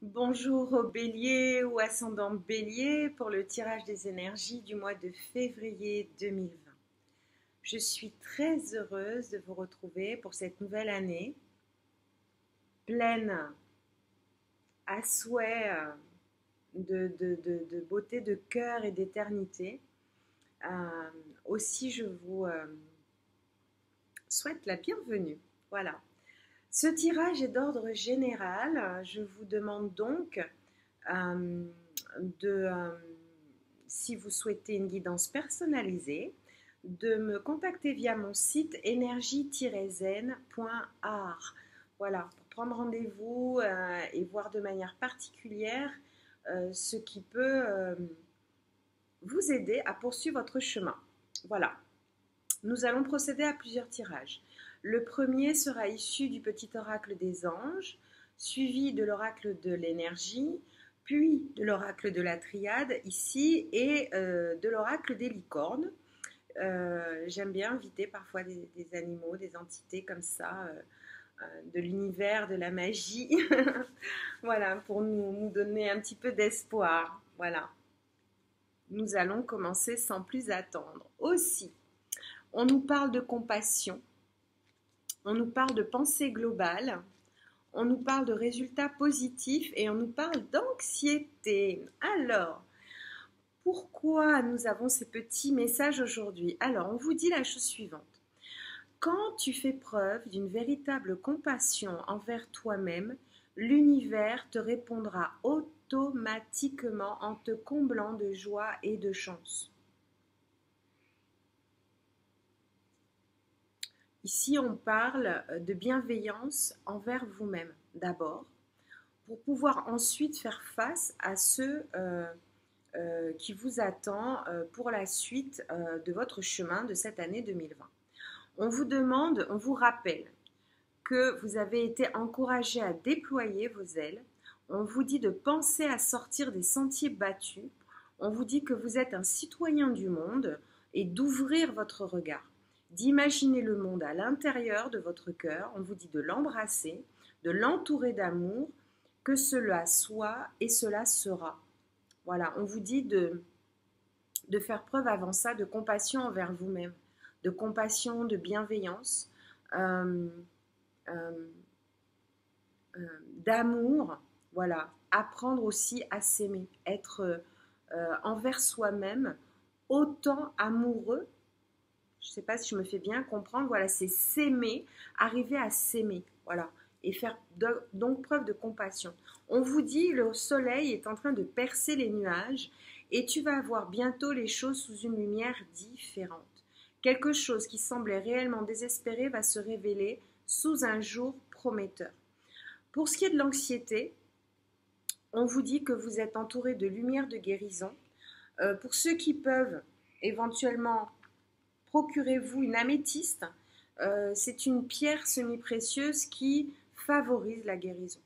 Bonjour aux béliers ou ascendant bélier pour le tirage des énergies du mois de février 2020. Je suis très heureuse de vous retrouver pour cette nouvelle année pleine à souhait de beauté, de cœur et d'éternité. Aussi, je vous souhaite la bienvenue. Voilà. Ce tirage est d'ordre général. Je vous demande donc euh, de, si vous souhaitez une guidance personnalisée, de me contacter via mon site énergie-zen.art. Voilà, pour prendre rendez-vous et voir de manière particulière ce qui peut vous aider à poursuivre votre chemin. Voilà, nous allons procéder à plusieurs tirages. Le premier sera issu du petit oracle des anges, suivi de l'oracle de l'énergie, puis de l'oracle de la triade ici et de l'oracle des licornes. J'aime bien inviter parfois des animaux, des entités comme ça, de l'univers, de la magie, voilà, pour nous donner un petit peu d'espoir. Voilà, nous allons commencer sans plus attendre. Aussi, on nous parle de compassion, on nous parle de pensée globale, on nous parle de résultats positifs et on nous parle d'anxiété. Alors, pourquoi nous avons ces petits messages aujourd'hui? Alors, on vous dit la chose suivante. Quand tu fais preuve d'une véritable compassion envers toi-même, l'univers te répondra automatiquement en te comblant de joie et de chance. Ici, on parle de bienveillance envers vous-même d'abord, pour pouvoir ensuite faire face à ceux qui vous attend pour la suite de votre chemin de cette année 2020. On vous demande, on vous rappelle que vous avez été encouragé à déployer vos ailes. On vous dit de penser à sortir des sentiers battus. On vous dit que vous êtes un citoyen du monde et d'ouvrir votre regard, d'imaginer le monde à l'intérieur de votre cœur. On vous dit de l'embrasser, de l'entourer d'amour, que cela soit et cela sera. Voilà, on vous dit de faire preuve avant ça de compassion envers vous-même, de compassion, de bienveillance, euh, euh, d'amour, voilà, apprendre aussi à s'aimer, être envers soi-même autant amoureux. Je ne sais pas si je me fais bien comprendre, voilà, c'est s'aimer, arriver à s'aimer, voilà, et faire donc preuve de compassion. On vous dit, le soleil est en train de percer les nuages et tu vas voir bientôt les choses sous une lumière différente. Quelque chose qui semblait réellement désespéré va se révéler sous un jour prometteur. Pour ce qui est de l'anxiété, on vous dit que vous êtes entouré de lumière de guérison. Pour ceux qui peuvent éventuellement, procurez-vous une améthyste. C'est une pierre semi-précieuse qui favorise la guérison.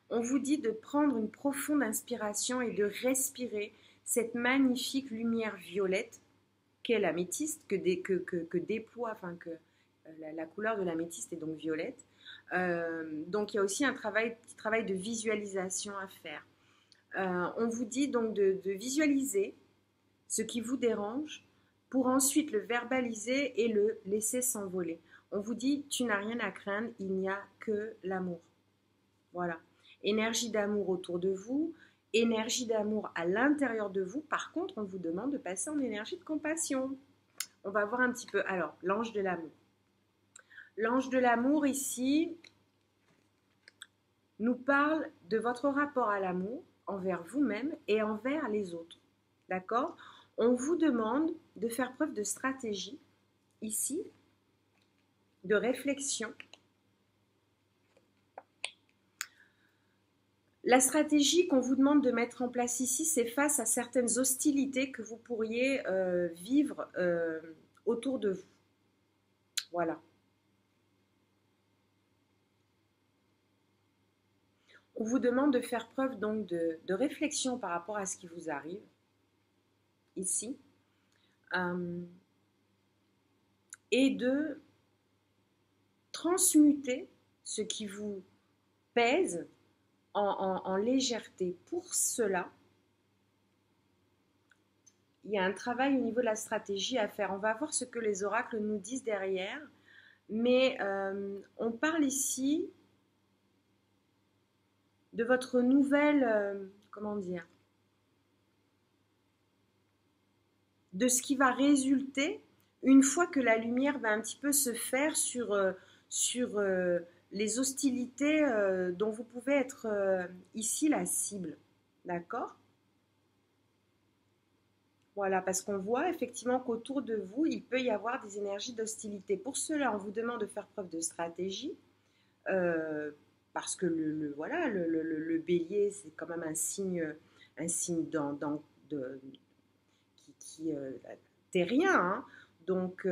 On vous dit de prendre une profonde inspiration et de respirer cette magnifique lumière violette qu'est l'améthyste, que déploie, enfin que la couleur de l'améthyste est donc violette. Donc il y a aussi un petit travail de visualisation à faire. On vous dit donc de visualiser ce qui vous dérange pour ensuite le verbaliser et le laisser s'envoler. On vous dit, tu n'as rien à craindre, il n'y a que l'amour. Voilà. Énergie d'amour autour de vous, énergie d'amour à l'intérieur de vous. Par contre, on vous demande de passer en énergie de compassion. On va voir un petit peu. Alors, l'ange de l'amour. L'ange de l'amour ici nous parle de votre rapport à l'amour envers vous-même et envers les autres. D'accord? On vous demande de faire preuve de stratégie ici, de réflexion. La stratégie qu'on vous demande de mettre en place ici, c'est face à certaines hostilités que vous pourriez vivre autour de vous. Voilà. On vous demande de faire preuve donc de réflexion par rapport à ce qui vous arrive ici et de transmuter ce qui vous pèse en légèreté. Pour cela, il y a un travail au niveau de la stratégie à faire. On va voir ce que les oracles nous disent derrière. Mais on parle ici de votre nouvelle, comment dire, de ce qui va résulter une fois que la lumière va un petit peu se faire sur les hostilités dont vous pouvez être ici la cible. D'accord? Voilà, parce qu'on voit effectivement qu'autour de vous, il peut y avoir des énergies d'hostilité. Pour cela, on vous demande de faire preuve de stratégie, euh, parce que voilà, le bélier, c'est quand même un signe de, qui terrien, hein. Donc,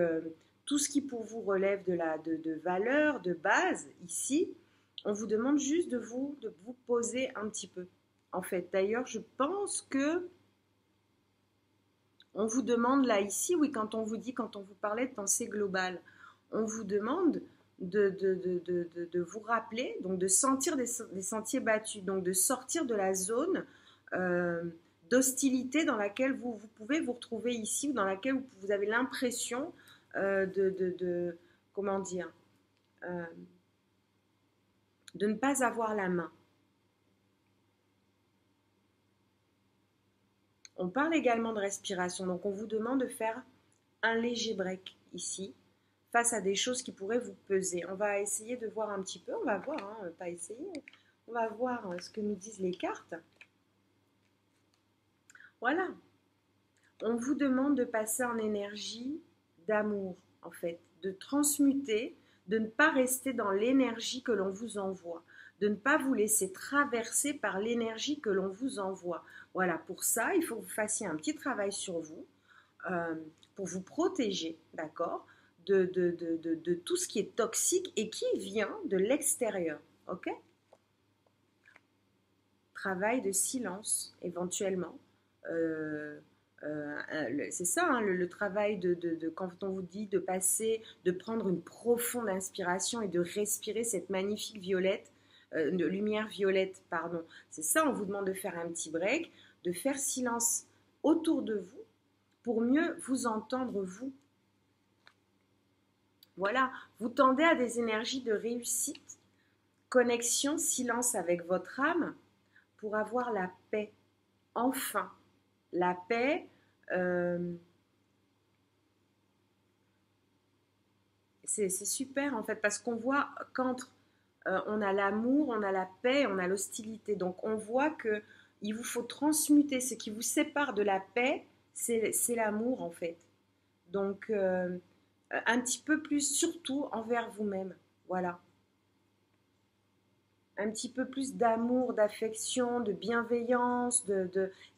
tout ce qui pour vous relève de valeur, de base, ici, on vous demande juste de vous poser un petit peu. En fait, d'ailleurs, je pense que on vous demande là, ici, oui, quand on vous parlait de pensée globale, on vous demande de vous rappeler, donc de sentir des sentiers battus, donc de sortir de la zone euh, d'hostilité dans laquelle vous pouvez vous retrouver ici, ou dans laquelle vous avez l'impression comment dire, euh, de ne pas avoir la main. On parle également de respiration, donc on vous demande de faire un léger break ici, face à des choses qui pourraient vous peser. On va essayer de voir un petit peu, on va voir, hein, pas essayer, on va voir ce que nous disent les cartes. Voilà, on vous demande de passer en énergie d'amour, en fait, de transmuter, de ne pas rester dans l'énergie que l'on vous envoie, de ne pas vous laisser traverser par l'énergie que l'on vous envoie. Voilà, pour ça, il faut que vous fassiez un petit travail sur vous, pour vous protéger, d'accord, de tout ce qui est toxique et qui vient de l'extérieur, ok? Travail de silence, éventuellement. C'est ça, hein, le travail quand on vous dit de passer, de prendre une profonde inspiration et de respirer cette magnifique de lumière violette, pardon. C'est ça, on vous demande de faire un petit break, de faire silence autour de vous pour mieux vous entendre vous. Voilà, vous tendez à des énergies de réussite, connexion, silence avec votre âme pour avoir la paix. Enfin, la paix, c'est super en fait, parce qu'on voit quand on a l'amour, on a la paix, on a l'hostilité. Donc on voit que il vous faut transmuter ce qui vous sépare de la paix, c'est l'amour en fait. Donc un petit peu plus, surtout envers vous-même. Voilà. Un petit peu plus d'amour, d'affection, de bienveillance,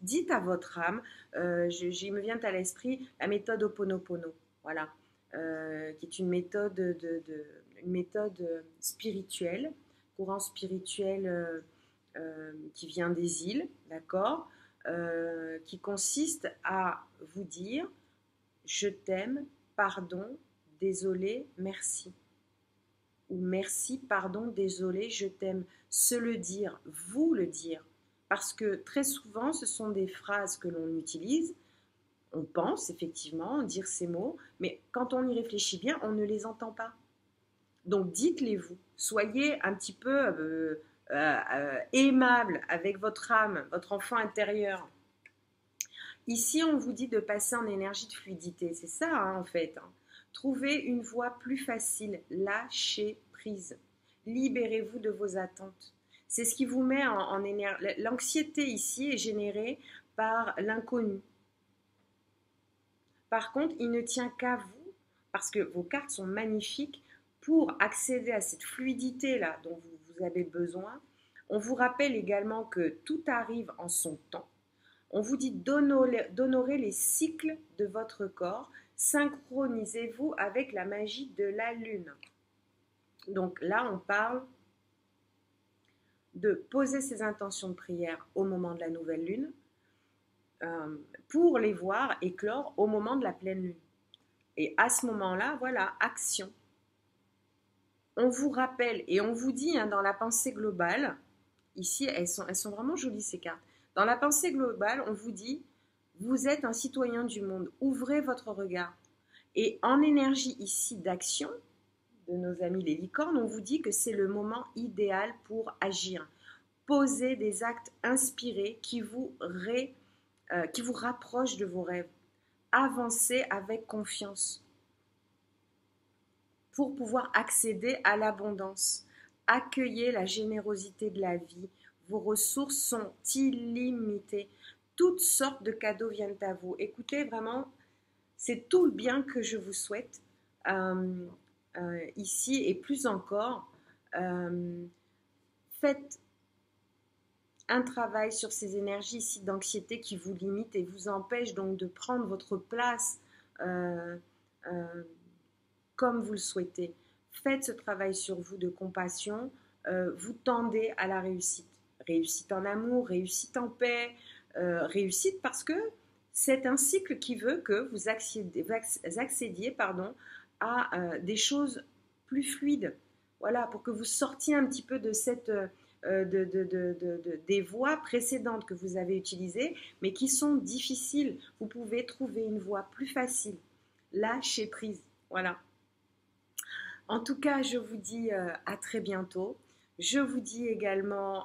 dites à votre âme, il me vient à l'esprit la méthode Ho'oponopono, voilà, qui est une méthode spirituelle, courant spirituel qui vient des îles, d'accord, qui consiste à vous dire je t'aime, pardon, désolé, merci. Ou merci, pardon, désolé, je t'aime. Se le dire, vous le dire. Parce que très souvent, ce sont des phrases que l'on utilise. On pense effectivement dire ces mots, mais quand on y réfléchit bien, on ne les entend pas. Donc dites-les vous. Soyez un petit peu aimable avec votre âme, votre enfant intérieur. Ici, on vous dit de passer en énergie de fluidité. C'est ça, hein, en fait. Hein. Trouvez une voie plus facile. Lâchez prise. Libérez-vous de vos attentes. C'est ce qui vous met en énergie. L'anxiété ici est générée par l'inconnu. Par contre, il ne tient qu'à vous, parce que vos cartes sont magnifiques, pour accéder à cette fluidité-là dont vous avez besoin. On vous rappelle également que tout arrive en son temps. On vous dit d'honorer les cycles de votre corps. Synchronisez-vous avec la magie de la lune. Donc là, on parle de poser ses intentions de prière au moment de la nouvelle lune pour les voir éclore au moment de la pleine lune. Et à ce moment-là, voilà, action. On vous rappelle et on vous dit hein, dans la pensée globale Ici, elles sont vraiment jolies ces cartes. Dans la pensée globale, on vous dit, vous êtes un citoyen du monde, ouvrez votre regard. Et en énergie ici d'action, de nos amis les licornes, on vous dit que c'est le moment idéal pour agir. Posez des actes inspirés qui vous rapprochent de vos rêves. Avancez avec confiance pour pouvoir accéder à l'abondance. Accueillez la générosité de la vie. Vos ressources sont illimitées. Toutes sortes de cadeaux viennent à vous. Écoutez, vraiment, c'est tout le bien que je vous souhaite ici et plus encore. Faites un travail sur ces énergies ici d'anxiété qui vous limitent et vous empêchent donc de prendre votre place comme vous le souhaitez. Faites ce travail sur vous de compassion. Vous tendez à la réussite. Réussite en amour, réussite en paix, réussite parce que c'est un cycle qui veut que vous accédiez à des choses plus fluides. Voilà, pour que vous sortiez un petit peu de cette, des voies précédentes que vous avez utilisées, mais qui sont difficiles. Vous pouvez trouver une voie plus facile. Lâchez prise. Voilà. En tout cas, je vous dis à très bientôt. Je vous dis également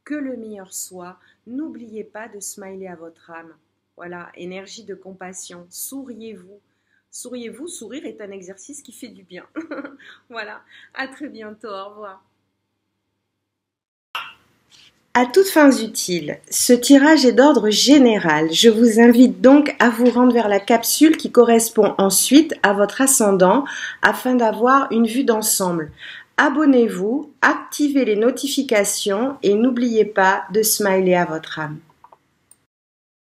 que le meilleur soit. N'oubliez pas de smiler à votre âme. Voilà, énergie de compassion. Souriez-vous. Souriez-vous. Sourire est un exercice qui fait du bien. Voilà, à très bientôt. Au revoir. À toutes fins utiles, ce tirage est d'ordre général. Je vous invite donc à vous rendre vers la capsule qui correspond ensuite à votre ascendant afin d'avoir une vue d'ensemble. Abonnez-vous, activez les notifications et n'oubliez pas de smiler à votre âme.